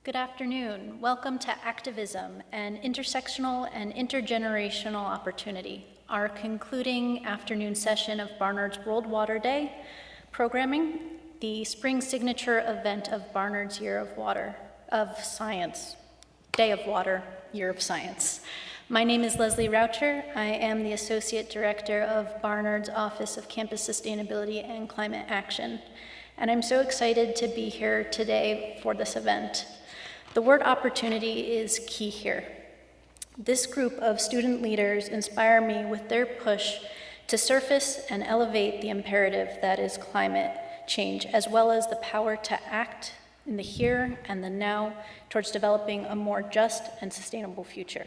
Good afternoon. Welcome to Activism, an intersectional and intergenerational opportunity, our concluding afternoon session of Barnard's World Water Day programming, the spring signature event of Barnard's Day of Water, Year of Science. My name is Leslie Raucher. I am the Associate Director of Barnard's Office of Campus Sustainability and Climate Action, and I'm so excited to be here today for this event. The word opportunity is key here. This group of student leaders inspire me with their push to surface and elevate the imperative that is climate change, as well as the power to act in the here and the now towards developing a more just and sustainable future.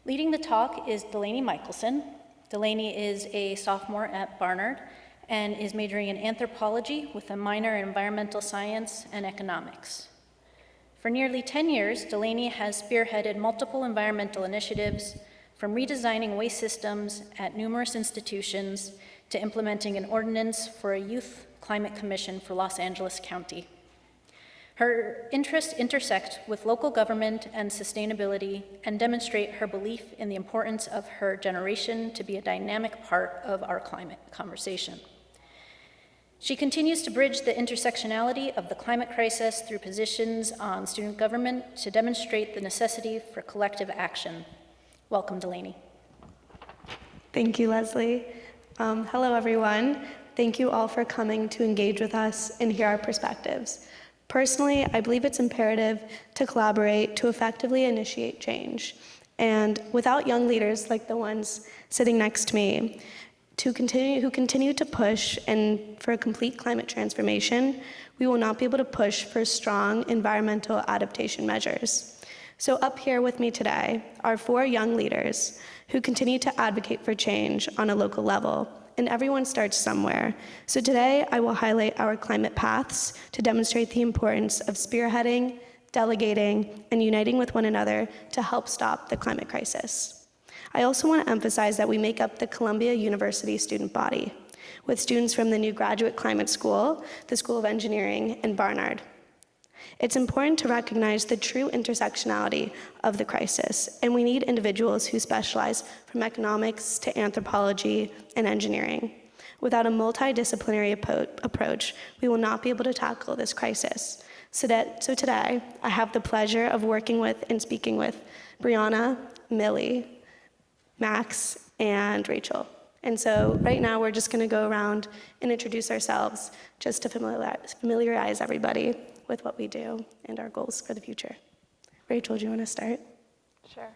Leading the talk is Delaney Michaelson. Delaney is a sophomore at Barnard and is majoring in anthropology with a minor in environmental science and economics. For nearly 10 years, Delaney has spearheaded multiple environmental initiatives, from redesigning waste systems at numerous institutions to implementing an ordinance for a youth climate commission for Los Angeles County. Her interests intersect with local government and sustainability and demonstrate her belief in the importance of her generation to be a dynamic part of our climate conversation. She continues to bridge the intersectionality of the climate crisis through positions on student government to demonstrate the necessity for collective action. Welcome, Delaney. Thank you, Leslie. Hello, everyone. Thank you all for coming to engage with us and hear our perspectives. Personally, I believe it's imperative to collaborate to effectively initiate change. And without young leaders like the ones sitting next to me, who continue to push and for a complete climate transformation, we will not be able to push for strong environmental adaptation measures. So up here with me today are 4 young leaders who continue to advocate for change on a local level, and everyone starts somewhere. So today I will highlight our climate paths to demonstrate the importance of spearheading, delegating, and uniting with one another to help stop the climate crisis. I also want to emphasize that we make up the Columbia University student body, with students from the new Graduate Climate School, the School of Engineering, and Barnard. It's important to recognize the true intersectionality of the crisis, and we need individuals who specialize from economics to anthropology and engineering. Without a multidisciplinary approach, we will not be able to tackle this crisis. So today, I have the pleasure of working with and speaking with Brianna, Millie, Max, and Rachel. And so right now we're just going to go around and introduce ourselves just to familiarize everybody with what we do and our goals for the future. Rachel, do you want to start? Sure.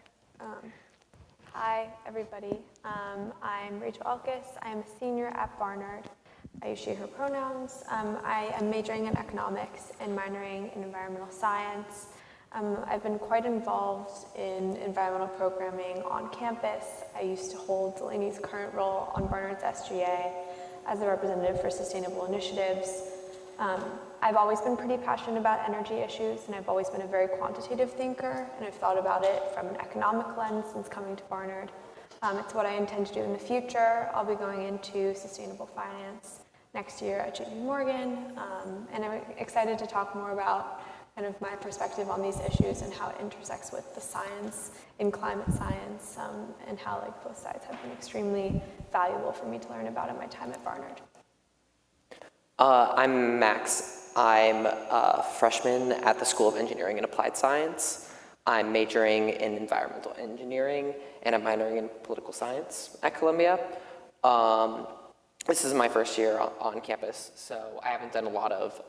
Hi, everybody. I'm Rachel Alkiss. I am a senior at Barnard. I use she, her pronouns. I am majoring in economics and minoring in environmental science. I've been quite involved in environmental programming on campus. I used to hold Delaney's current role on Barnard's SGA as a representative for sustainable initiatives. I've always been pretty passionate about energy issues, and I've always been a very quantitative thinker, and I've thought about it from an economic lens since coming to Barnard. It's what I intend to do in the future. I'll be going into sustainable finance next year at JP Morgan, and I'm excited to talk more about kind of my perspective on these issues and how it intersects with the science in climate science, and how both sides have been extremely valuable for me to learn about in my time at Barnard. I'm Max. I'm a freshman at the School of Engineering and Applied Science. I'm majoring in environmental engineering, and I'm minoring in political science at Columbia. This is my first year on campus, so I haven't done a lot of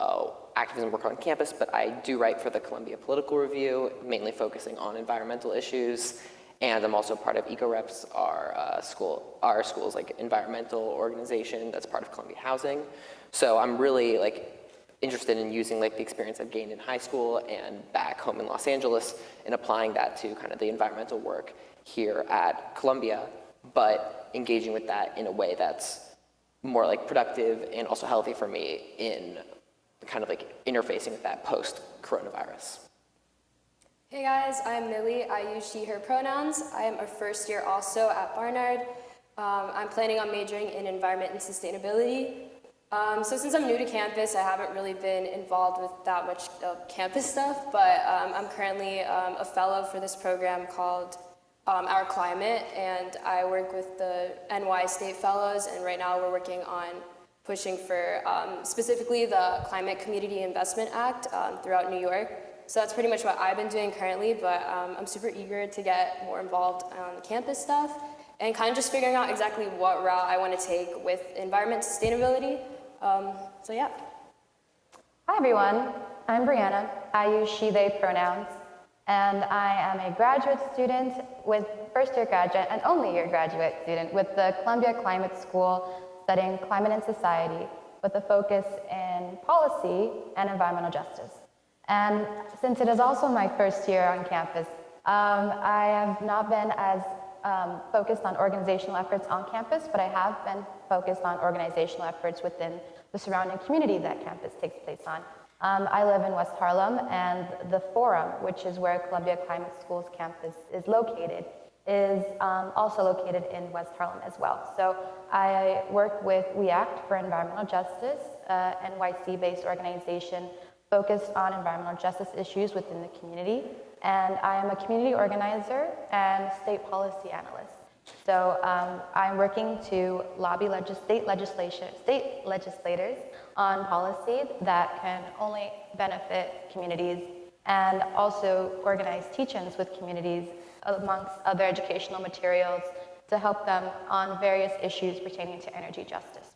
activism work on campus, but I do write for the Columbia Political Review, mainly focusing on environmental issues, and I'm also part of Ecoreps, our school's like environmental organization that's part of Columbia Housing. So I'm really interested in using the experience I've gained in high school and back home in Los Angeles and applying that to kind of the environmental work here at Columbia, but engaging with that in a way that's more productive and also healthy for me in kind of interfacing with that post-coronavirus. Hey guys, I'm Millie. I use she, her pronouns. I am a first year also at Barnard. I'm planning on majoring in environment and sustainability. So since I'm new to campus, I haven't really been involved with that much campus stuff, but I'm currently a fellow for this program called Our Climate, and I work with the NY State Fellows, and right now we're working on pushing for specifically the Climate Community Investment Act throughout New York. So that's pretty much what I've been doing currently, but I'm super eager to get more involved on the campus stuff and kind of just figuring out exactly what route I want to take with environment sustainability. So yeah. Hi everyone, I'm Brianna. I use she, they pronouns, and I am a graduate student with first year graduate and only year graduate student with the Columbia Climate School studying climate and society with a focus in policy and environmental justice. And since it is also my first year on campus, I have not been as focused on organizational efforts on campus, but I have been focused on organizational efforts within the surrounding community that campus takes place on. I live in West Harlem, and the Forum, which is where Columbia Climate School's campus is located, is also located in West Harlem as well. So I work with We Act for Environmental Justice, NYC-based organization focused on environmental justice issues within the community. And I am a community organizer and state policy analyst. So I'm working to lobby state legislators on policy that can only benefit communities, and also organize teach-ins with communities amongst other educational materials to help them on various issues pertaining to energy justice.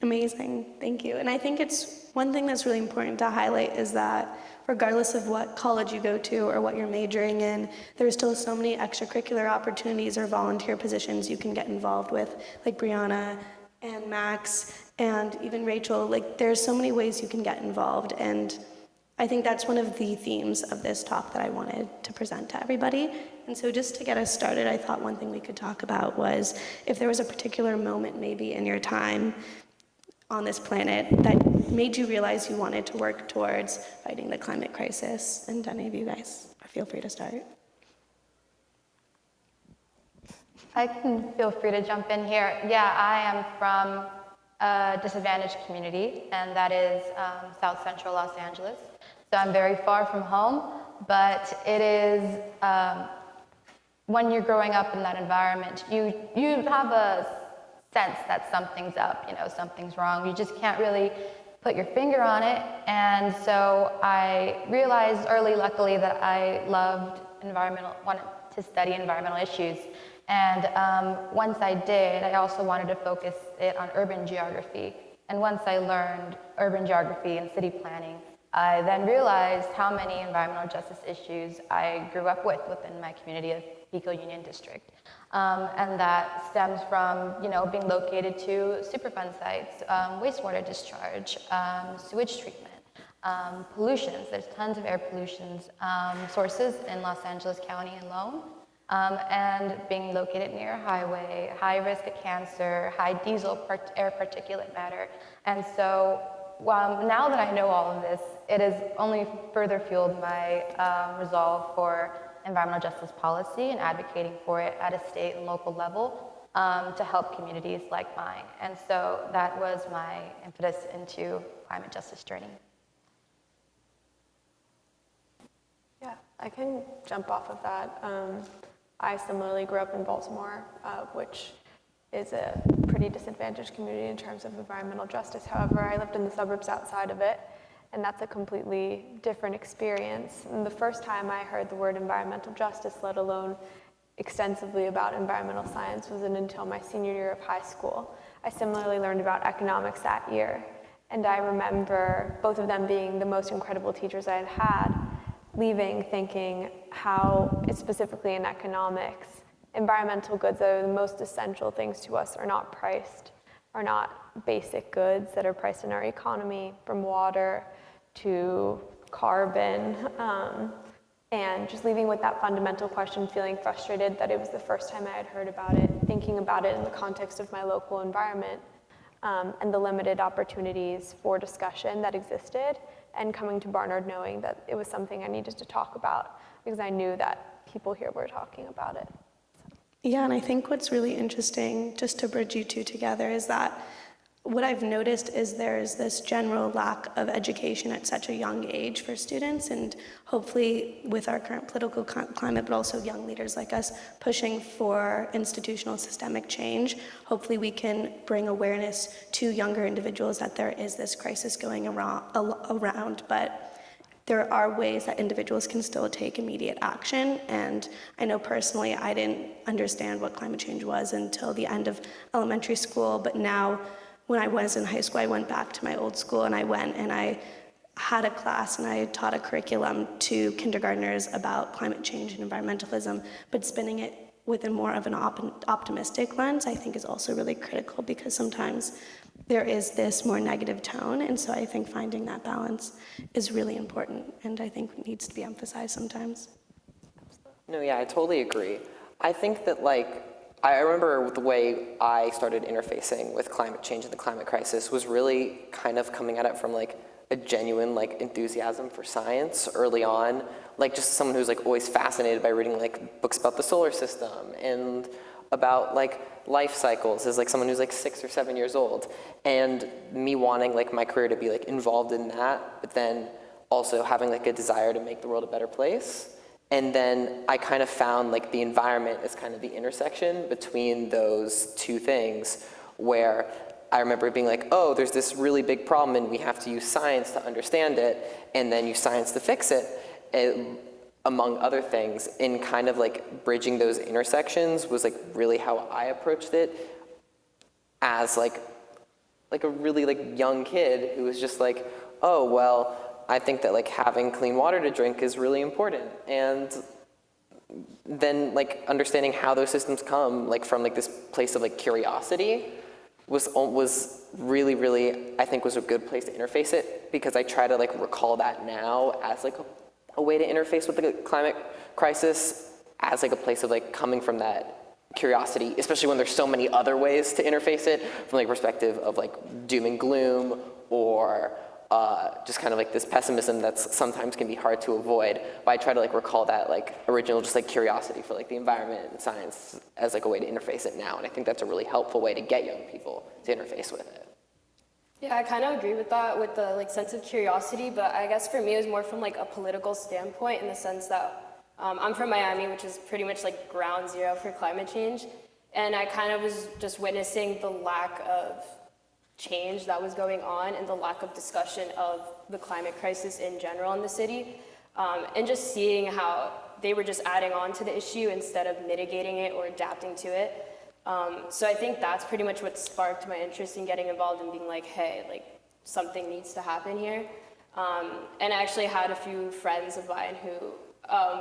Amazing, thank you. And I think it's one thing that's really important to highlight is that regardless of what college you go to or what you're majoring in, there's still so many extracurricular opportunities or volunteer positions you can get involved with, like Brianna and Max and even Rachel. There's so many ways you can get involved, and I think that's one of the themes of this talk that I wanted to present to everybody. And so just to get us started, I thought one thing we could talk about was if there was a particular moment maybe in your time on this planet that made you realize you wanted to work towards fighting the climate crisis. And any of you guys, feel free to start. I can feel free to jump in here. Yeah, I am from a disadvantaged community, and that is South Central Los Angeles. So I'm very far from home, but it is, when you're growing up in that environment, you have a sense that something's up, something's wrong. You just can't really put your finger on it. And so I realized early, luckily, that I wanted to study environmental issues. And once I did, I also wanted to focus it on urban geography. And once I learned urban geography and city planning, I then realized how many environmental justice issues I grew up with within my community of Pico Union District. And that stems from, being located to Superfund sites, wastewater discharge, sewage treatment, pollutions. There's tons of air pollutions sources in Los Angeles County alone. And being located near a highway, high risk of cancer, high diesel air particulate matter. And so now that I know all of this, it has only further fueled my resolve for environmental justice policy and advocating for it at a state and local level to help communities like mine. And so that was my impetus into climate justice journey. Yeah, I can jump off of that. I similarly grew up in Baltimore, which is a pretty disadvantaged community in terms of environmental justice. However, I lived in the suburbs outside of it, and that's a completely different experience. And the first time I heard the word environmental justice, let alone extensively about environmental science, wasn't until my senior year of high school. I similarly learned about economics that year. And I remember both of them being the most incredible teachers I had had, leaving thinking how, specifically in economics, environmental goods that are the most essential things to us are not priced, are not basic goods that are priced in our economy, from water to carbon, and just leaving with that fundamental question, feeling frustrated that it was the first time I had heard about it, thinking about it in the context of my local environment, and the limited opportunities for discussion that existed, and coming to Barnard knowing that it was something I needed to talk about because I knew that people here were talking about it. Yeah, and I think what's really interesting, just to bridge you two together, is that what I've noticed is there's this general lack of education at such a young age for students, and hopefully with our current political climate, but also young leaders like us pushing for institutional systemic change, hopefully we can bring awareness to younger individuals that there is this crisis going around, but there are ways that individuals can still take immediate action. And I know personally I didn't understand what climate change was until the end of elementary school, but now when I was in high school, I went back to my old school and I had a class and I taught a curriculum to kindergartners about climate change and environmentalism, but spinning it within more of an optimistic lens, I think is also really critical because sometimes there is this more negative tone, and so I think finding that balance is really important, and I think needs to be emphasized sometimes. No, yeah, I totally agree. I think that, I remember the way I started interfacing with climate change and the climate crisis was really kind of coming at it from, a genuine, enthusiasm for science early on. Just someone who's, always fascinated by reading, books about the solar system and about, life cycles as someone who's 6 or 7 years old, and me wanting my career to be involved in that, but then also having a desire to make the world a better place. And then I kind of found the environment as kind of the intersection between those two things, where I remember being oh, there's this really big problem and we have to use science to understand it, and then use science to fix it, among other things. In kind of bridging those intersections was really how I approached it as a really young kid who was just oh, well, I think that having clean water to drink is really important. And then understanding how those systems come from this place of curiosity was really, really, I think was a good place to interface it, because I try to recall that now as a way to interface with the climate crisis, as a place of coming from that curiosity, especially when there's so many other ways to interface it, from the perspective of doom and gloom, or just kind of this pessimism that's sometimes can be hard to avoid. But I try to recall that original just curiosity for the environment and science as a way to interface it now, and I think that's a really helpful way to get young people to interface with it. Yeah, I kind of agree with that, with the sense of curiosity, but I guess for me it was more from a political standpoint, in the sense that I'm from Miami, which is pretty much ground zero for climate change, and I kind of was just witnessing the lack of change that was going on and the lack of discussion of the climate crisis in general in the city, and just seeing how they were just adding on to the issue instead of mitigating it or adapting to it. So I think that's pretty much what sparked my interest in getting involved and being hey, something needs to happen here. And I actually had a few friends of mine who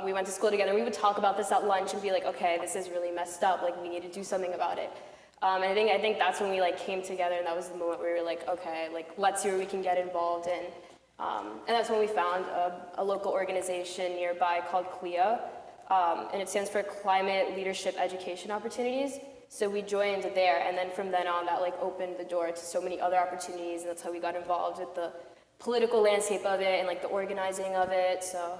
we went to school together. We would talk about this at lunch and be okay, this is really messed up. We need to do something about it. And I think that's when we came together, and that was the moment where we were okay, let's see where we can get involved in. And that's when we found a local organization nearby called CLEO, and it stands for Climate Leadership Education Opportunities. So we joined there, and then from then on, that opened the door to so many other opportunities, and that's how we got involved with the political landscape of it and the organizing of it. So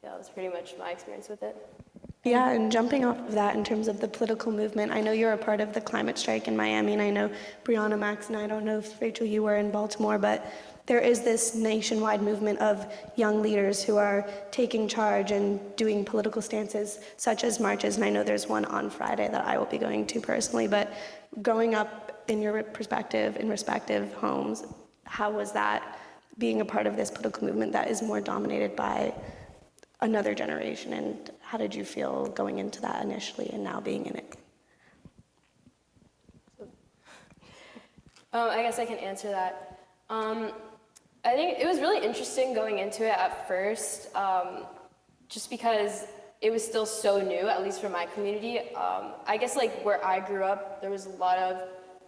yeah, that was pretty much my experience with it. Yeah, and jumping off of that in terms of the political movement, I know you're a part of the climate strike in Miami, and I know Briana, Max, and I don't know if Rachel, you were in Baltimore, but there is this nationwide movement of young leaders who are taking charge and doing political stances, such as marches, and I know there's one on Friday that I will be going to personally, but growing up in your perspective, in respective homes, how was that being a part of this political movement that is more dominated by another generation, and how did you feel going into that initially and now being in it? I guess I can answer that. I think it was really interesting going into it at first, just because it was still so new, at least for my community. I guess like where I grew up, there was a lot of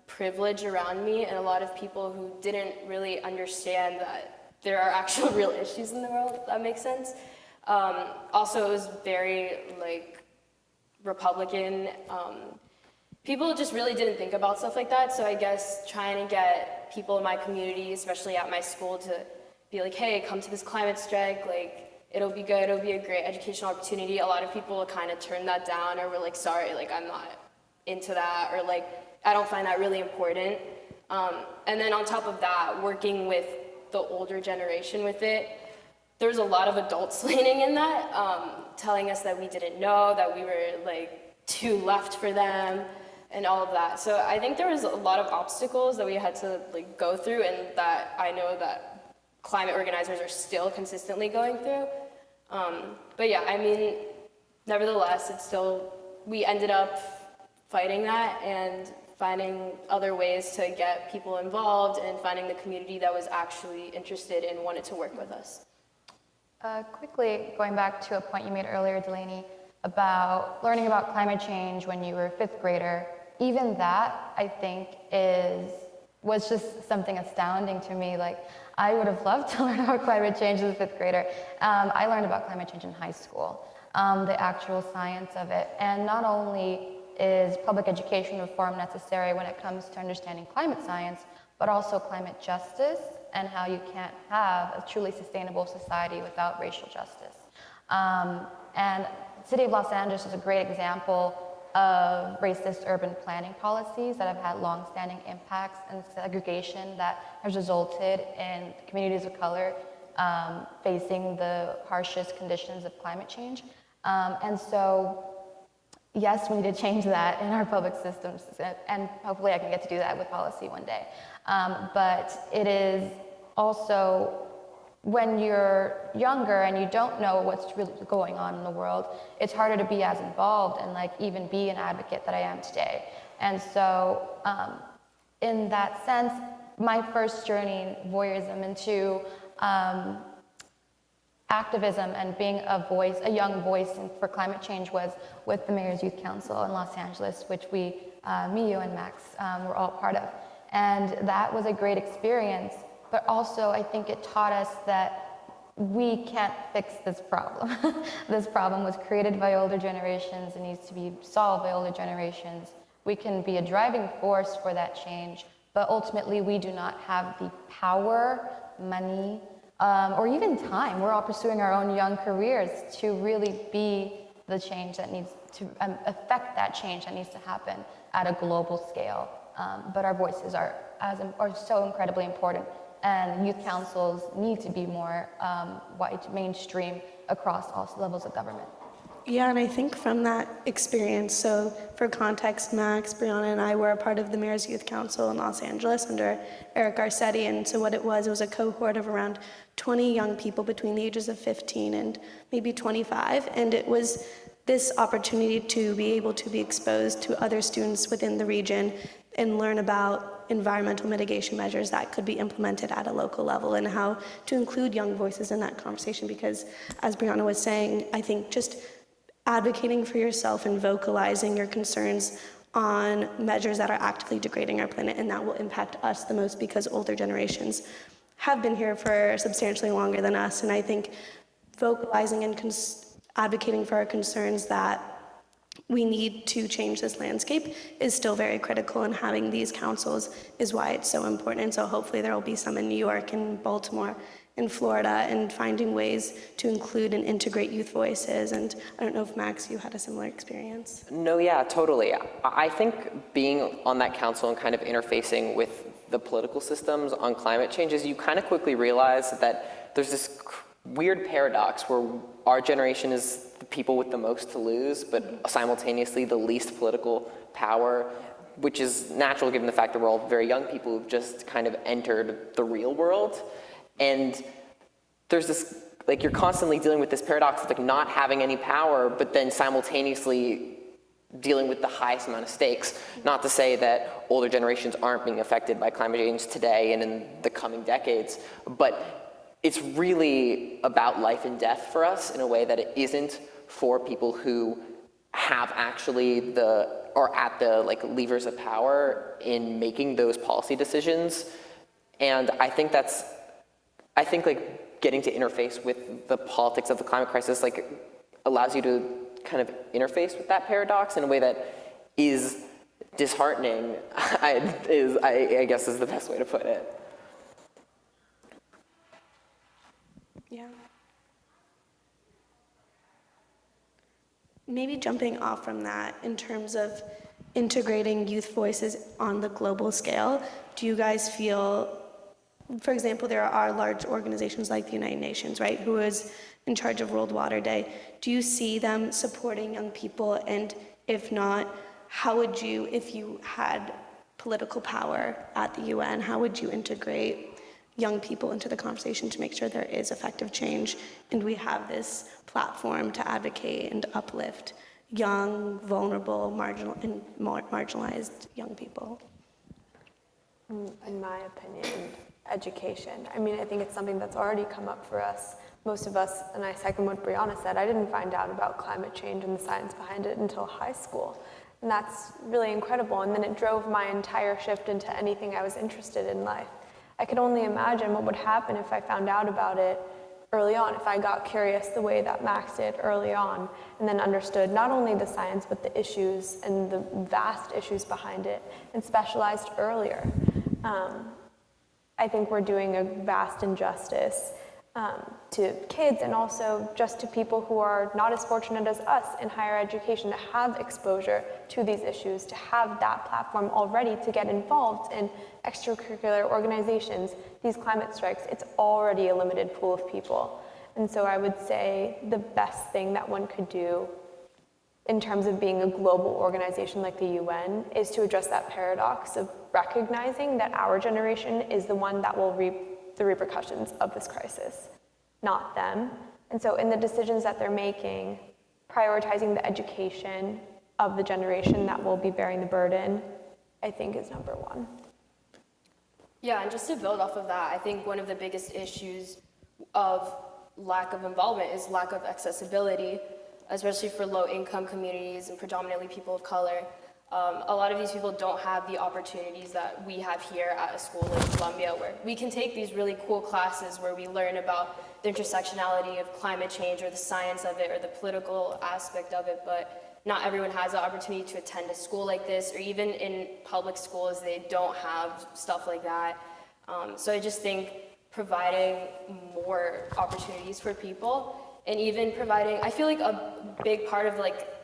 privilege around me and a lot of people who didn't really understand that there are actual real issues in the world, if that makes sense. Also, it was very like Republican. People just really didn't think about stuff like that. So I guess trying to get people in my community, especially at my school, to be like, hey, come to this climate strike, like, it'll be good, it'll be a great educational opportunity. A lot of people kind of turned that down or were like, sorry, like, I'm not into that, or like, I don't find that really important. And then on top of that, working with the older generation with it, there's a lot of adults leaning in that, telling us that we didn't know, that we were like too left for them, and all of that. So I think there was a lot of obstacles that we had to like go through, and that I know that climate organizers are still consistently going through. But yeah, I mean, nevertheless, we ended up fighting that and finding other ways to get people involved and finding the community that was actually interested and wanted to work with us. Quickly, going back to a point you made earlier, Delaney, about learning about climate change when you were a fifth grader, even that, I think, was just something astounding to me. Like, I would have loved to learn about climate change as a fifth grader. I learned about climate change in high school, the actual science of it. And not only is public education reform necessary when it comes to understanding climate science, but also climate justice and how you can't have a truly sustainable society without racial justice. And the city of Los Angeles is a great example of racist urban planning policies that have had long-standing impacts and segregation that has resulted in communities of color facing the harshest conditions of climate change. And so, yes, we need to change that in our public systems, and hopefully I can get to do that with policy one day. But it is also, when you're younger and you don't know what's really going on in the world, it's harder to be as involved and like even be an advocate that I am today. And so in that sense, my first journey in voyeurism into activism and being a young voice for climate change was with the Mayor's Youth Council in Los Angeles, which me, you, and Max were all part of. And that was a great experience. But also, I think it taught us that we can't fix this problem. This problem was created by older generations and needs to be solved by older generations. We can be a driving force for that change, but ultimately we do not have the power, money, or even time. We're all pursuing our own young careers to really be the change that needs to affect that change that needs to happen at a global scale. But our voices are so incredibly important. And youth councils need to be more mainstream across all levels of government. Yeah, and I think from that experience, so for context, Max, Brianna, and I were a part of the Mayor's Youth Council in Los Angeles under Eric Garcetti, and so what it was a cohort of around 20 young people between the ages of 15 and maybe 25, and it was this opportunity to be able to be exposed to other students within the region and learn about environmental mitigation measures that could be implemented at a local level and how to include young voices in that conversation, because as Brianna was saying, I think just advocating for yourself and vocalizing your concerns on measures that are actively degrading our planet, and that will impact us the most because older generations have been here for substantially longer than us. And I think vocalizing and advocating for our concerns that we need to change this landscape is still very critical, and having these councils is why it's so important. And so hopefully there will be some in New York and Baltimore and Florida, and finding ways to include and integrate youth voices. And I don't know if Max, you had a similar experience. No, yeah, totally. I think being on that council and kind of interfacing with the political systems on climate changes, you kind of quickly realize that there's this weird paradox where our generation is the people with the most to lose, but simultaneously the least political power, which is natural given the fact that we're all very young people who've just kind of entered the real world. And there's this, like, you're constantly dealing with this paradox of like not having any power, but then simultaneously dealing with the highest amount of stakes. Not to say that older generations aren't being affected by climate change today and in the coming decades, but it's really about life and death for us in a way that it isn't for people who have actually are at the levers of power in making those policy decisions. And I think getting to interface with the politics of the climate crisis allows you to kind of interface with that paradox in a way that is disheartening, I guess is the best way to put it. Yeah. Maybe jumping off from that, in terms of integrating youth voices on the global scale, do you guys feel, for example, there are large organizations like the United Nations, right, who is in charge of World Water Day. Do you see them supporting young people? And if not, how would you, if you had political power at the UN, how would you integrate young people into the conversation to make sure there is effective change and we have this platform to advocate and uplift young, vulnerable, marginalized young people? In my opinion, education. I mean, I think it's something that's already come up for us. Most of us, and I second what Brianna said, I didn't find out about climate change and the science behind it until high school. And that's really incredible. And then it drove my entire shift into anything I was interested in life. I could only imagine what would happen if I found out about it early on, if I got curious the way that Max did early on, and then understood not only the science, but the issues and the vast issues behind it, and specialized earlier. I think we're doing a vast injustice to kids and also just to people who are not as fortunate as us in higher education to have exposure to these issues, to have that platform already to get involved in extracurricular organizations, these climate strikes. It's already a limited pool of people. And so I would say the best thing that one could do in terms of being a global organization like the UN is to address that paradox of recognizing that our generation is the one that will reap the repercussions of this crisis, not them. And so in the decisions that they're making, prioritizing the education of the generation that will be bearing the burden, I think is number one. Yeah, and just to build off of that, I think one of the biggest issues of lack of involvement is lack of accessibility, especially for low-income communities and predominantly people of color. A lot of these people don't have the opportunities that we have here at a school like Columbia, where we can take these really cool classes where we learn about the intersectionality of climate change or the science of it or the political aspect of it, but not everyone has the opportunity to attend a school like this, or even in public schools, they don't have stuff like that. So I just think providing more opportunities for people, and even providing, I feel like a big part of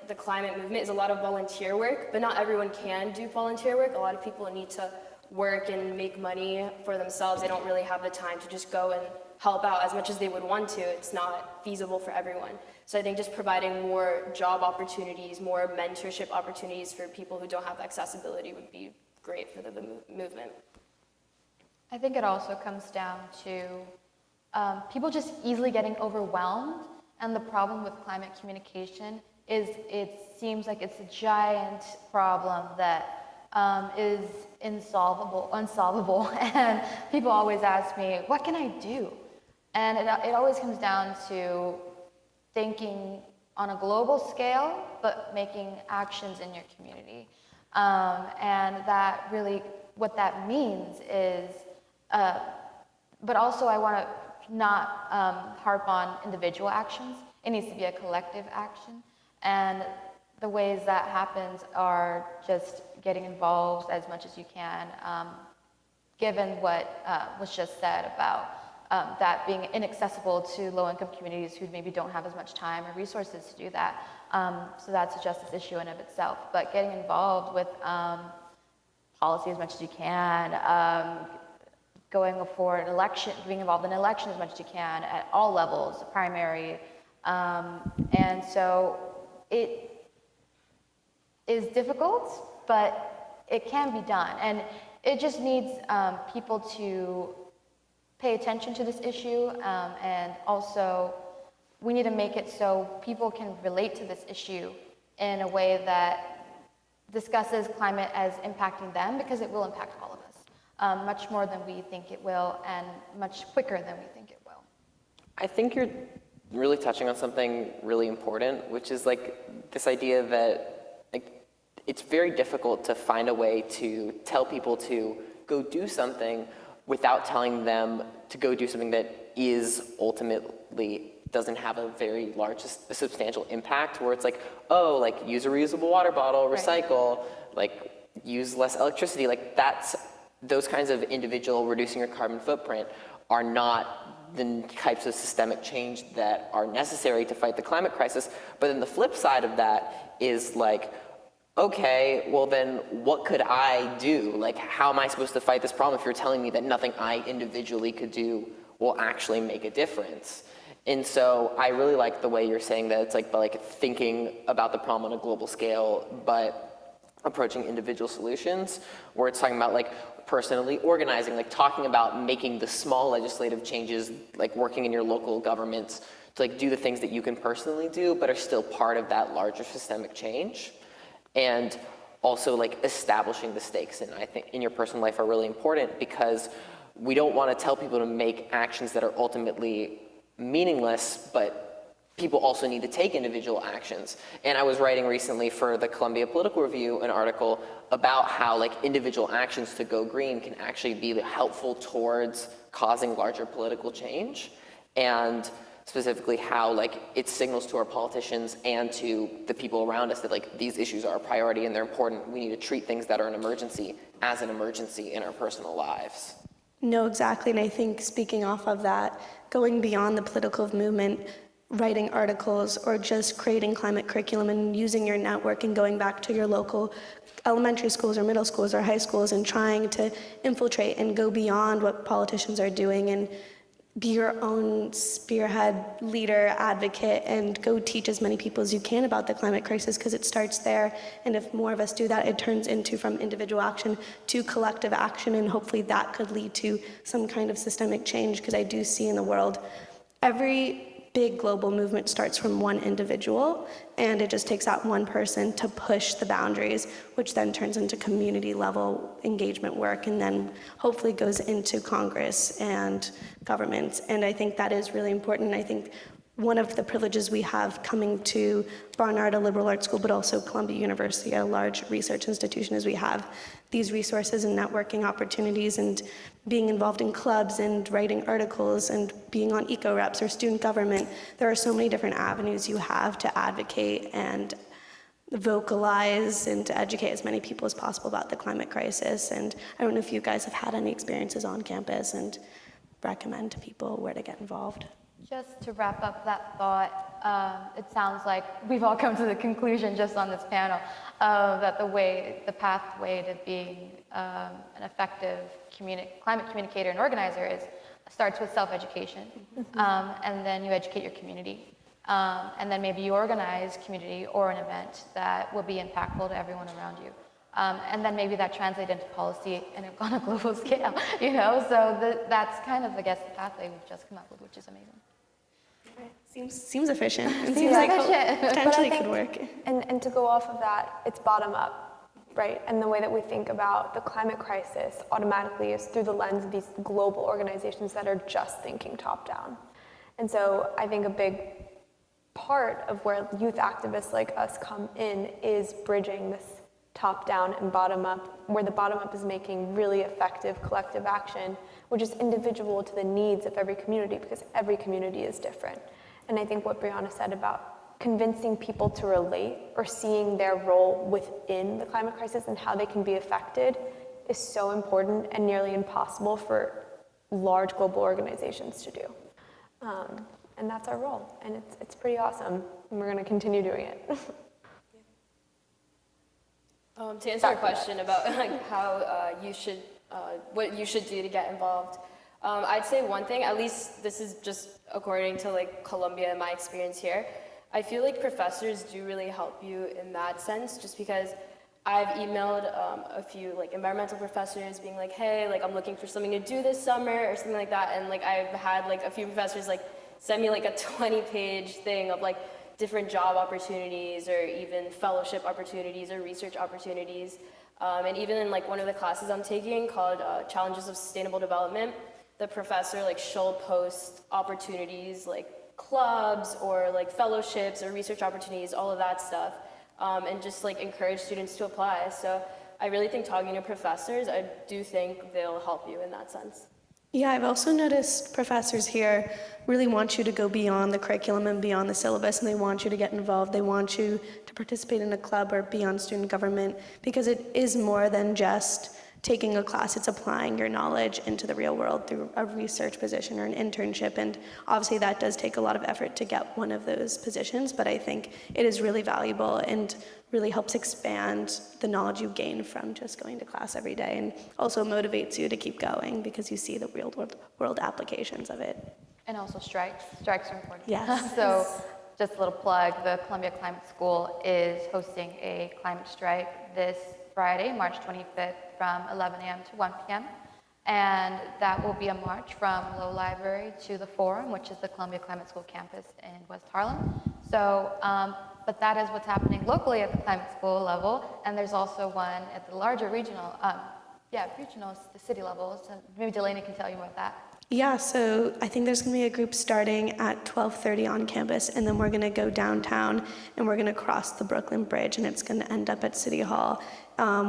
the climate movement is a lot of volunteer work, but not everyone can do volunteer work. A lot of people need to work and make money for themselves. They don't really have the time to just go and help out as much as they would want to. It's not feasible for everyone. So I think just providing more job opportunities, more mentorship opportunities for people who don't have accessibility would be great for the movement. I think it also comes down to people just easily getting overwhelmed, and the problem with climate communication is it seems like it's a giant problem that is unsolvable, and people always ask me, what can I do? And it always comes down to thinking on a global scale, but making actions in your community. And that really, what that means is, but also I want to not harp on individual actions. It needs to be a collective action. And the ways that happens are just getting involved as much as you can, given what was just said about that being inaccessible to low-income communities who maybe don't have as much time or resources to do that. So that's a justice issue in of itself. But getting involved with policy as much as you can, going for an election, being involved in an election as much as you can at all levels, primary. And so it is difficult, but it can be done. And it just needs people to pay attention to this issue, and also we need to make it so people can relate to this issue in a way that discusses climate as impacting them, because it will impact all of us, much more than we think it will, and much quicker than we think it will. I think you're really touching on something really important, which is like this idea that like it's very difficult to find a way to tell people to go do something without telling them to go do something that is ultimately doesn't have a very large, a substantial impact, where it's like, oh, like use a reusable water bottle, recycle, like use less electricity. Like those kinds of individual reducing your carbon footprint are not the types of systemic change that are necessary to fight the climate crisis. But then the flip side of that is like, okay, well then what could I do? Like, how am I supposed to fight this problem if you're telling me that nothing I individually could do will actually make a difference? And so I really like the way you're saying that it's like thinking about the problem on a global scale, but approaching individual solutions, where it's talking about like personally organizing, like talking about making the small legislative changes, like working in your local governments to like do the things that you can personally do, but are still part of that larger systemic change. And also like establishing the stakes, and I think in your personal life are really important, because we don't want to tell people to make actions that are ultimately meaningless, but people also need to take individual actions. And I was writing recently for the Columbia Political Review an article about how like individual actions to go green can actually be helpful towards causing larger political change, and specifically how like it signals to our politicians and to the people around us that like these issues are a priority and they're important. We need to treat things that are an emergency as an emergency in our personal lives. No, exactly. And I think speaking off of that, going beyond the political movement, writing articles or just creating climate curriculum and using your network and going back to your local elementary schools or middle schools or high schools and trying to infiltrate and go beyond what politicians are doing and be your own spearhead leader, advocate, and go teach as many people as you can about the climate crisis, because it starts there. And if more of us do that, it turns into from individual action to collective action, and hopefully that could lead to some kind of systemic change, because I do see in the world every big global movement starts from one individual, and it just takes that one person to push the boundaries, which then turns into community level engagement work, and then hopefully goes into Congress and governments. And I think that is really important. I think one of the privileges we have coming to Barnard, a liberal arts school, but also Columbia University, a large research institution, is we have these resources and networking opportunities and being involved in clubs and writing articles and being on Ecoreps or student government. There are so many different avenues you have to advocate and vocalize and to educate as many people as possible about the climate crisis. And I don't know if you guys have had any experiences on campus and recommend to people where to get involved. Just to wrap up that thought, it sounds like we've all come to the conclusion just on this panel that the pathway to being an effective climate communicator and organizer starts with self-education, and then you educate your community, and then maybe you organize community or an event that will be impactful to everyone around you. And then maybe that translates into policy on a global scale, you know? So that's kind of, I guess, the pathway we've just come up with, which is amazing. Seems efficient. It seems Seems like efficient. potentially could work. And to go off of that, it's bottom up, right? And the way that we think about the climate crisis automatically is through the lens of these global organizations that are just thinking top down. And so I think a big part of where youth activists like us come in is bridging this top down and bottom up, where the bottom up is making really effective collective action, which is individual to the needs of every community, because every community is different. And I think what Brianna said about convincing people to relate or seeing their role within the climate crisis and how they can be affected is so important and nearly impossible for large global organizations to do. And that's our role, and it's pretty awesome, and we're going to continue doing it. To answer your question about like how what you should do to get involved, I'd say one thing, at least this is just according to like Columbia and my experience here, I feel like professors do really help you in that sense, just because I've emailed a few like environmental professors being like, hey, like I'm looking for something to do this summer or something like that, and like I've had like a few professors like send me like a 20-page thing of like different job opportunities or even fellowship opportunities or research opportunities. And even in like one of the classes I'm taking called Challenges of Sustainable Development, the professor like she'll post opportunities like clubs or like fellowships or research opportunities, all of that stuff, and just like encourage students to apply. So I really think talking to professors, I do think they'll help you in that sense. Yeah, I've also noticed professors here really want you to go beyond the curriculum and beyond the syllabus, and they want you to get involved. They want you to participate in a club or be on student government, because it is more than just taking a class. It's applying your knowledge into the real world through a research position or an internship, and obviously that does take a lot of effort to get one of those positions, but I think it is really valuable and really helps expand the knowledge you gain from just going to class every day, and also motivates you to keep going because you see the real world applications of it. And also strikes. Strikes are important. Yes. So just a little plug, the Columbia Climate School is hosting a climate strike this Friday, March 25th from 11 a.m. to 1 p.m. And that will be a march from Low Library to the Forum, which is the Columbia Climate School campus in West Harlem. So, but that is what's happening locally at the climate school level, and there's also one at the larger regional, the city level. So maybe Delaney can tell you about that. Yeah, so I think there's going to be a group starting at 12:30 on campus, and then we're going to go downtown, and we're going to cross the Brooklyn Bridge, and it's going to end up at City Hall,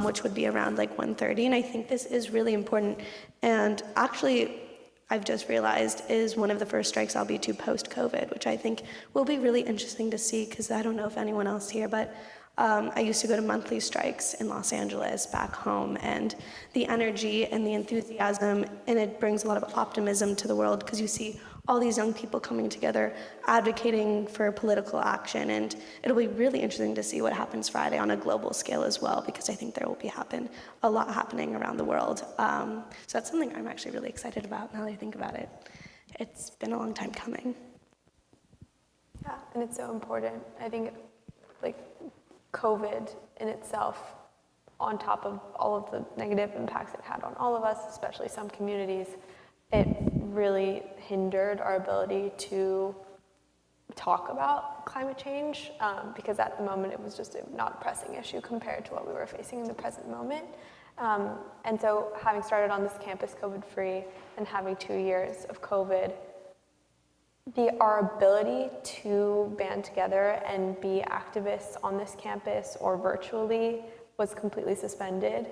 which would be around like 1:30. And I think this is really important. And actually, I've just realized is one of the first strikes I'll be to post-COVID, which I think will be really interesting to see, because I don't know if anyone else here, but I used to go to monthly strikes in Los Angeles back home, and the energy and the enthusiasm, and it brings a lot of optimism to the world, because you see all these young people coming together advocating for political action, and it'll be really interesting to see what happens Friday on a global scale as well, because I think there will be a lot happening around the world. So that's something I'm actually really excited about now that I think about it. It's been a long time coming. Yeah, and it's so important. I think like COVID in itself, on top of all of the negative impacts it had on all of us, especially some communities, it really hindered our ability to talk about climate change, because at the moment it was just not a pressing issue compared to what we were facing in the present moment. And so having started on this campus COVID-free and having 2 years of COVID, our ability to band together and be activists on this campus or virtually was completely suspended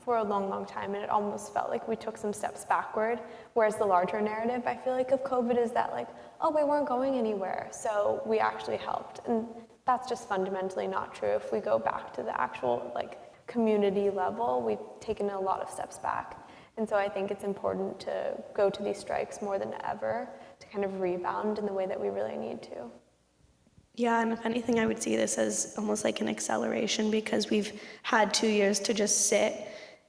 for a long, long time, and it almost felt like we took some steps backward, whereas the larger narrative, I feel like, of COVID is that like, oh, we weren't going anywhere, so we actually helped, and that's just fundamentally not true. If we go back to the actual like community level, we've taken a lot of steps back, and so I think it's important to go to these strikes more than ever to kind of rebound in the way that we really need to. Yeah, and if anything, I would see this as almost like an acceleration, because we've had 2 years to just sit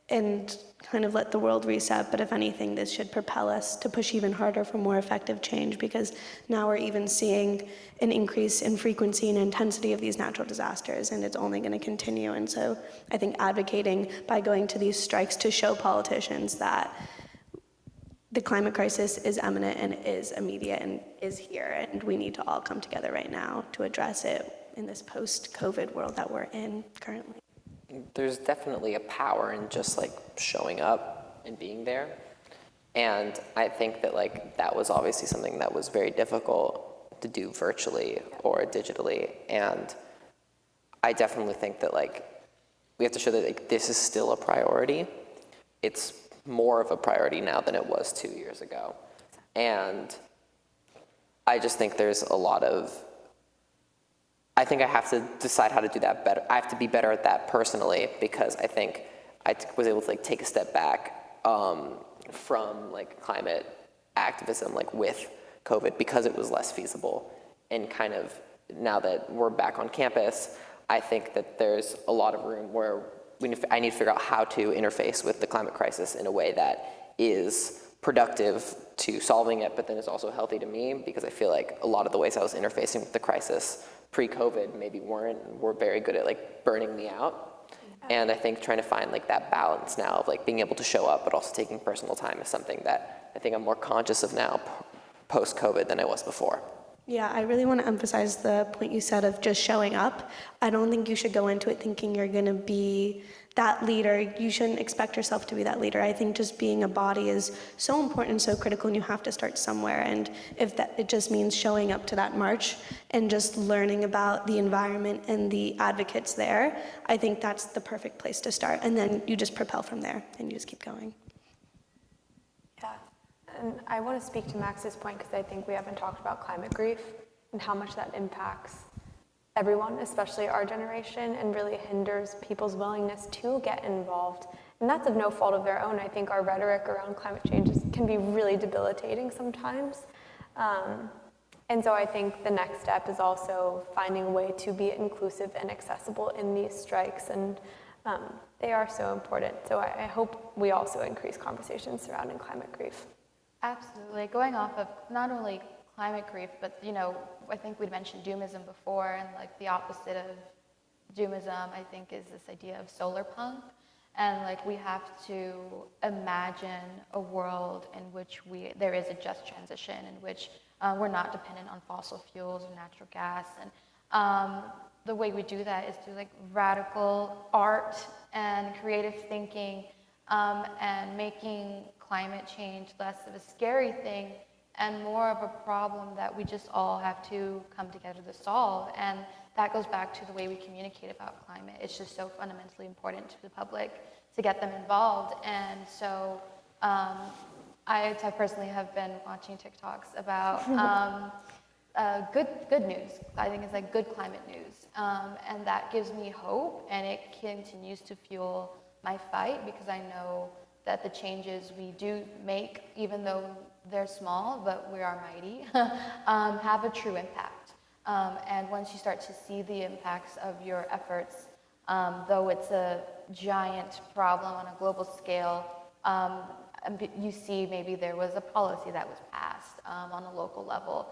and kind of let the world reset. But if anything, this should propel us to push even harder for more effective change, because now we're even seeing an increase in frequency and intensity of these natural disasters, and it's only going to continue. And so I think advocating by going to these strikes to show politicians that the climate crisis is imminent and is immediate and is here, and we need to all come together right now to address it in this post-COVID world that we're in currently. There's definitely a power in just like showing up and being there. And I think that like that was obviously something that was very difficult to do virtually or digitally. And I definitely think that like we have to show that like this is still a priority. It's more of a priority now than it was 2 years ago. And I just think there's a lot of, I think I have to decide how to do that better. I have to be better at that personally, because I think I was able to like take a step back from like climate activism like with COVID, because it was less feasible. And kind of now that we're back on campus, I think that there's a lot of room where I need to figure out how to interface with the climate crisis in a way that is productive to solving it, but then is also healthy to me, because I feel like a lot of the ways I was interfacing with the crisis pre-COVID maybe were very good at like burning me out. And I think trying to find like that balance now of like being able to show up but also taking personal time is something that I think I'm more conscious of now post-COVID than I was before. Yeah, I really want to emphasize the point you said of just showing up. I don't think you should go into it thinking you're going to be that leader. You shouldn't expect yourself to be that leader. I think just being a body is so important and so critical, and you have to start somewhere. And if that it just means showing up to that march and just learning about the environment and the advocates there, I think that's the perfect place to start. And then you just propel from there and you just keep going. Yeah, and I want to speak to Max's point because I think we haven't talked about climate grief and how much that impacts everyone, especially our generation, and really hinders people's willingness to get involved. And that's of no fault of their own. I think our rhetoric around climate change can be really debilitating sometimes. And so I think the next step is also finding a way to be inclusive and accessible in these strikes, and they are so important. So I hope we also increase conversations surrounding climate grief. Absolutely. Going off of not only climate grief, but I think we'd mentioned doomism before, and like the opposite of doomism, I think, is this idea of solar punk. And like we have to imagine a world in which there is a just transition, in which we're not dependent on fossil fuels or natural gas. And the way we do that is through like radical art and creative thinking, and making climate change less of a scary thing and more of a problem that we just all have to come together to solve. And that goes back to the way we communicate about climate. It's just so fundamentally important to the public to get them involved. And so I personally have been watching TikToks about good news. I think it's like good climate news. And that gives me hope, and it continues to fuel my fight, because I know that the changes we do make, even though they're small, but we are mighty, have a true impact. And once you start to see the impacts of your efforts, though it's a giant problem on a global scale, you see maybe there was a policy that was passed on a local level.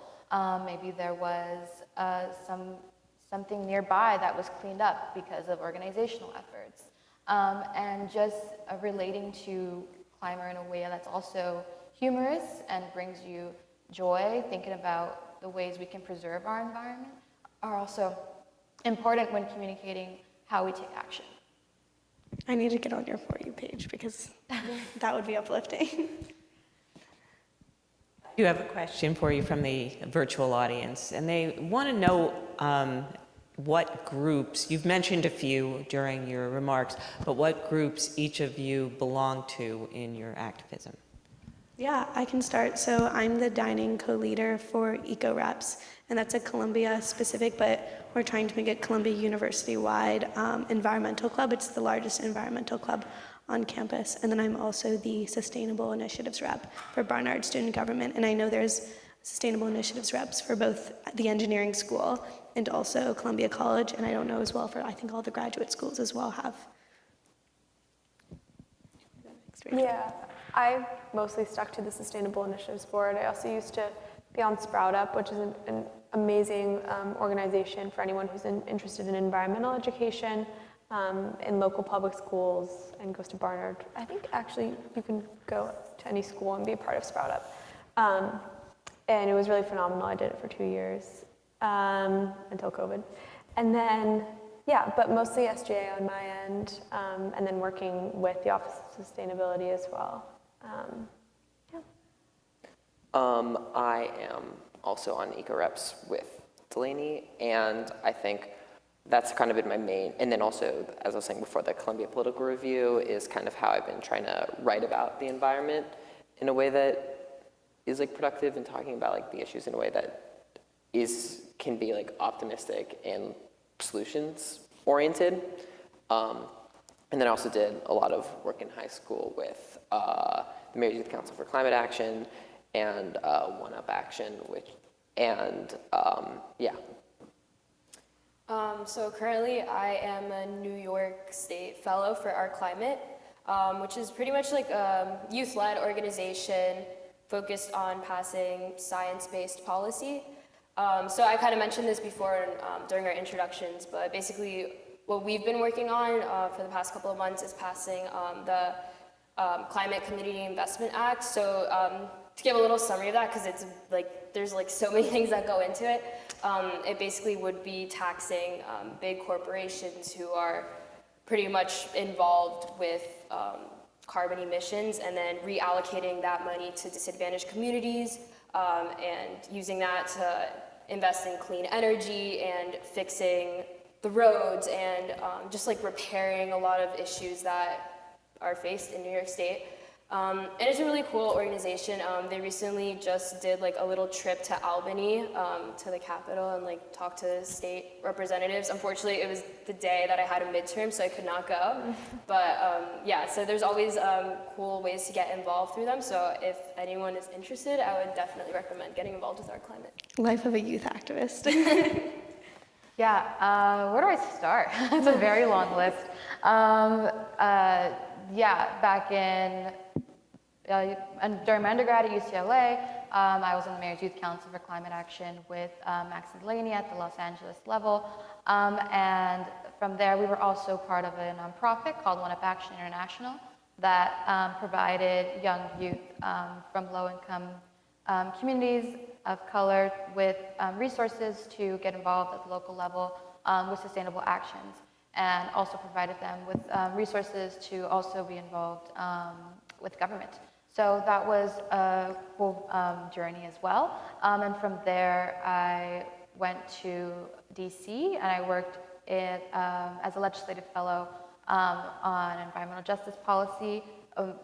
Maybe there was something nearby that was cleaned up because of organizational efforts. And just relating to climate in a way that's also humorous and brings you joy, thinking about the ways we can preserve our environment, are also important when communicating how we take action. I need to get on your For You page because that would be uplifting. I do have a question for you from the virtual audience, and they want to know what groups, you've mentioned a few during your remarks, but what groups each of you belong to in your activism? Yeah, I can start. So I'm the dining co-leader for Ecoreps, and that's a Columbia specific, but we're trying to make it Columbia University-wide environmental club. It's the largest environmental club on campus. And then I'm also the Sustainable Initiatives rep for Barnard Student Government. And I know there's Sustainable Initiatives reps for both the engineering school and also Columbia College. And I don't know as well for, I think all the graduate schools as well have. Yeah, I mostly stuck to the Sustainable Initiatives Board. I also used to be on Sprout Up, which is an amazing organization for anyone who's interested in environmental education in local public schools, and goes to Barnard. I think actually you can go to any school and be a part of Sprout Up. And it was really phenomenal. I did it for 2 years until COVID. And then, yeah, but mostly SJA on my end, and then working with the Office of Sustainability as well. Yeah. I am also on Ecoreps with Delaney, and I think that's kind of been my main, and then also, as I was saying before, the Columbia Political Review is kind of how I've been trying to write about the environment in a way that is like productive, and talking about like the issues in a way that can be like optimistic and solutions oriented. And then I also did a lot of work in high school with the Mayor's Youth Council for Climate Action and One Up Action, yeah. So currently I am a New York State Fellow for Our Climate, which is pretty much like a youth-led organization focused on passing science-based policy. So I kind of mentioned this before during our introductions, but basically what we've been working on for the past couple of months is passing the Climate Community Investment Act. So to give a little summary of that, because it's like there's like so many things that go into it. It basically would be taxing big corporations who are pretty much involved with carbon emissions, and then reallocating that money to disadvantaged communities, and using that to invest in clean energy and fixing the roads and just like repairing a lot of issues that are faced in New York State. And it's a really cool organization. They recently just did like a little trip to Albany, to the Capitol, and like talked to state representatives. Unfortunately, it was the day that I had a midterm, so I could not go. But yeah, so there's always cool ways to get involved through them. So if anyone is interested, I would definitely recommend getting involved with our climate. Life of a youth activist. Yeah, where do I start? It's a very long list. Yeah, back in, during my undergrad at UCLA, I was on the Mayor's Youth Council for Climate Action with Max and Delaney at the Los Angeles level. And from there, we were also part of a nonprofit called One Up Action International that provided young youth from low-income communities of color with resources to get involved at the local level with sustainable actions, and also provided them with resources to also be involved with government. So that was a cool journey as well. And from there, I went to DC, and I worked as a legislative fellow on environmental justice policy,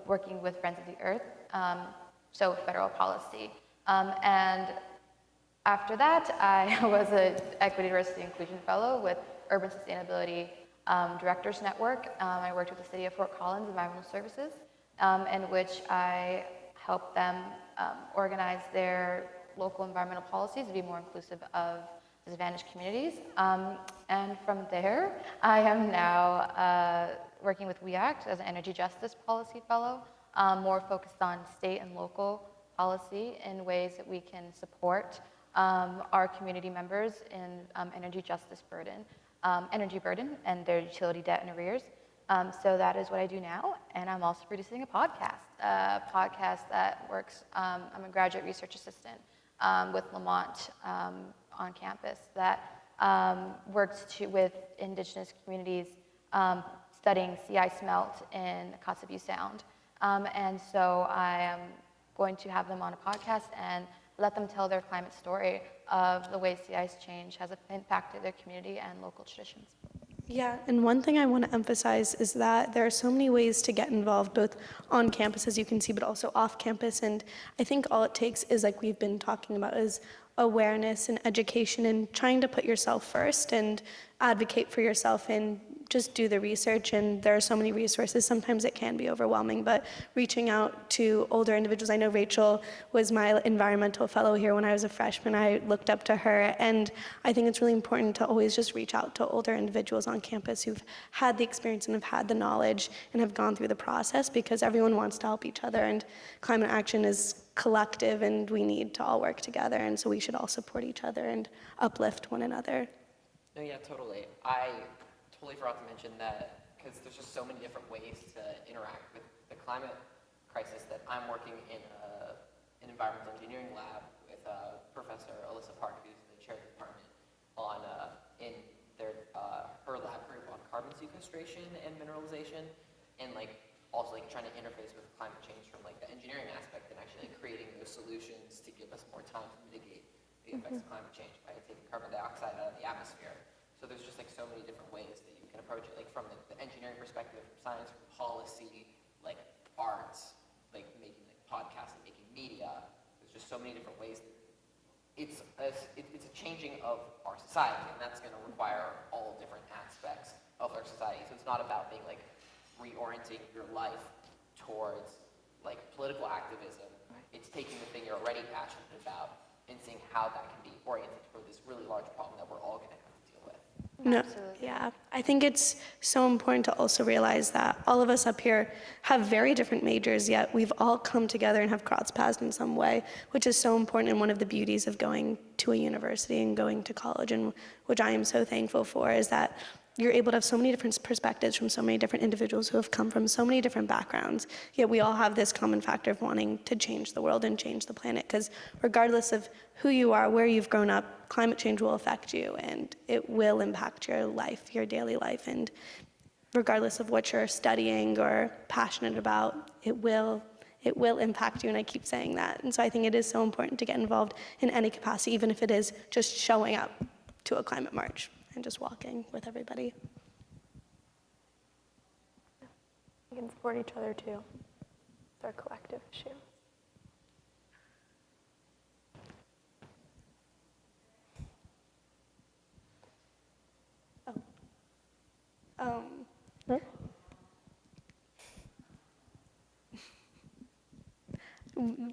working with Friends of the Earth, so federal policy. And after that, I was an Equity, Diversity, Inclusion Fellow with Urban Sustainability Directors Network. I worked with the City of Fort Collins Environmental Services, in which I helped them organize their local environmental policies to be more inclusive of disadvantaged communities. And from there, I am now working with We Act as an Energy Justice Policy Fellow, more focused on state and local policy in ways that we can support our community members in energy burden and their utility debt and arrears. So that is what I do now, and I'm also producing a podcast that works. I'm a graduate research assistant with Lamont on campus that works with indigenous communities studying sea ice melt in Kotzebue Sound. And so I am going to have them on a podcast and let them tell their climate story of the way sea ice change has impacted their community and local traditions. Yeah, and one thing I want to emphasize is that there are so many ways to get involved, both on campus, as you can see, but also off campus. And I think all it takes is, like we've been talking about, is awareness and education and trying to put yourself first and advocate for yourself and just do the research. And there are so many resources. Sometimes it can be overwhelming, but reaching out to older individuals. I know Rachel was my environmental fellow here when I was a freshman. I looked up to her, and I think it's really important to always just reach out to older individuals on campus who've had the experience and have had the knowledge and have gone through the process, because everyone wants to help each other, and climate action is collective, and we need to all work together, and so we should all support each other and uplift one another. No, yeah, totally. I totally forgot to mention that, because there's just so many different ways to interact with the climate crisis, that I'm working in an environmental engineering lab with Professor Alyssa Park, who's the chair of the department, on in their her lab group on carbon sequestration and mineralization, and like also like trying to interface with climate change from like the engineering aspect, and actually like creating those solutions to give us more time to mitigate the effects of climate change by taking carbon dioxide out of the atmosphere. So there's just like so many different ways that you can approach it, like from the engineering perspective, from science, from policy, like arts, like making like podcasts and making media. There's just so many different ways. It's a changing of our society, and that's going to require all different aspects of our society. So it's not about being like reorienting your life towards like political activism. It's taking the thing you're already passionate about and seeing how that can be oriented toward this really large problem that we're all going to have to deal with. No, Absolutely. yeah. I think it's so important to also realize that all of us up here have very different majors, yet we've all come together and have crossed paths in some way, which is so important, and one of the beauties of going to a university and going to college, and which I am so thankful for, is that you're able to have so many different perspectives from so many different individuals who have come from so many different backgrounds, yet we all have this common factor of wanting to change the world and change the planet, because regardless of who you are, where you've grown up, climate change will affect you, and it will impact your life, your daily life, and regardless of what you're studying or passionate about, it will impact you, and I keep saying that. And so I think it is so important to get involved in any capacity, even if it is just showing up to a climate march and just walking with everybody. We can support each other too. It's our collective issue.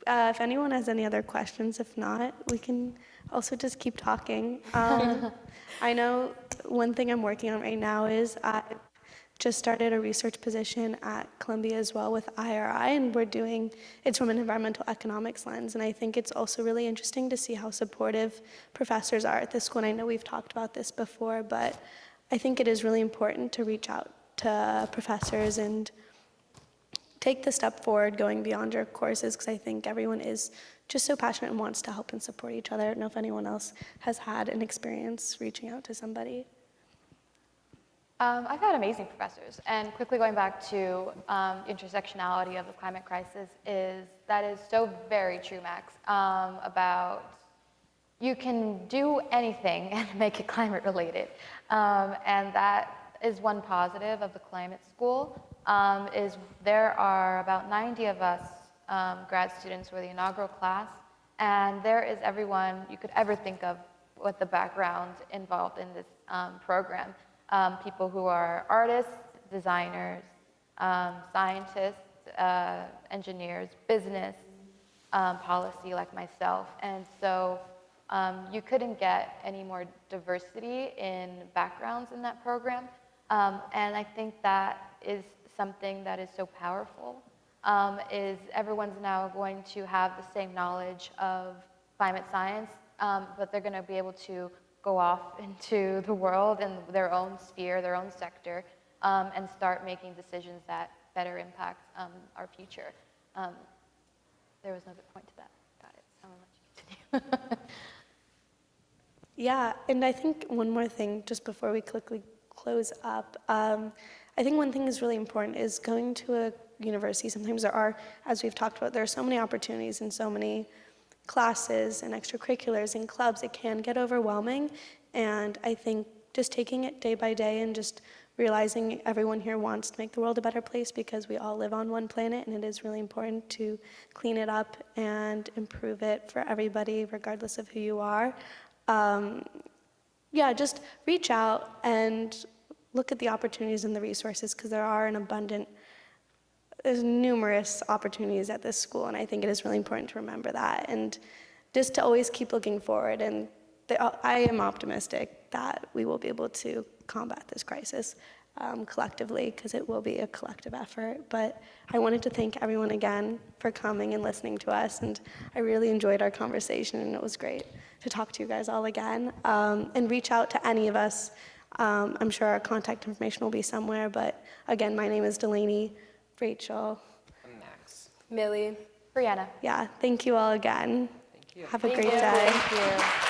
If anyone has any other questions, if not, we can also just keep talking. I know one thing I'm working on right now is I just started a research position at Columbia as well with IRI, and it's from an environmental economics lens, and I think it's also really interesting to see how supportive professors are at this school. And I know we've talked about this before, but I think it is really important to reach out to professors and take the step forward going beyond your courses, because I think everyone is just so passionate and wants to help and support each other. I don't know if anyone else has had an experience reaching out to somebody. I've had amazing professors, and quickly going back to intersectionality of the climate crisis that is so very true, Max, about you can do anything and make it climate related, and that is one positive of the climate school. Is there are about 90 of us grad students who are the inaugural class, and there is everyone you could ever think of with the background involved in this program. People who are artists, designers, scientists, engineers, business, policy like myself. And so you couldn't get any more diversity in backgrounds in that program. And I think that is something that is so powerful, is everyone's now going to have the same knowledge of climate science, but they're going to be able to go off into the world in their own sphere, their own sector, and start making decisions that better impact our future. There was no good point to that. Got it. I'm going to let you continue. Yeah, and I think one more thing, just before we quickly close up, I think one thing is really important is going to a university. Sometimes there are, as we've talked about, there are so many opportunities and so many classes and extracurriculars and clubs. It can get overwhelming, and I think just taking it day by day and just realizing everyone here wants to make the world a better place, because we all live on one planet, and it is really important to clean it up and improve it for everybody, regardless of who you are. Yeah, just reach out and look at the opportunities and the resources, because there's numerous opportunities at this school, and I think it is really important to remember that, and just to always keep looking forward. And I am optimistic that we will be able to combat this crisis collectively, because it will be a collective effort. But I wanted to thank everyone again for coming and listening to us, and I really enjoyed our conversation, and it was great to talk to you guys all again. And reach out to any of us. I'm sure our contact information will be somewhere, but again, my name is Delaney, Rachel. Max. Millie. Brianna. Yeah, thank you all again. Thank you. Have a great day. Thank you.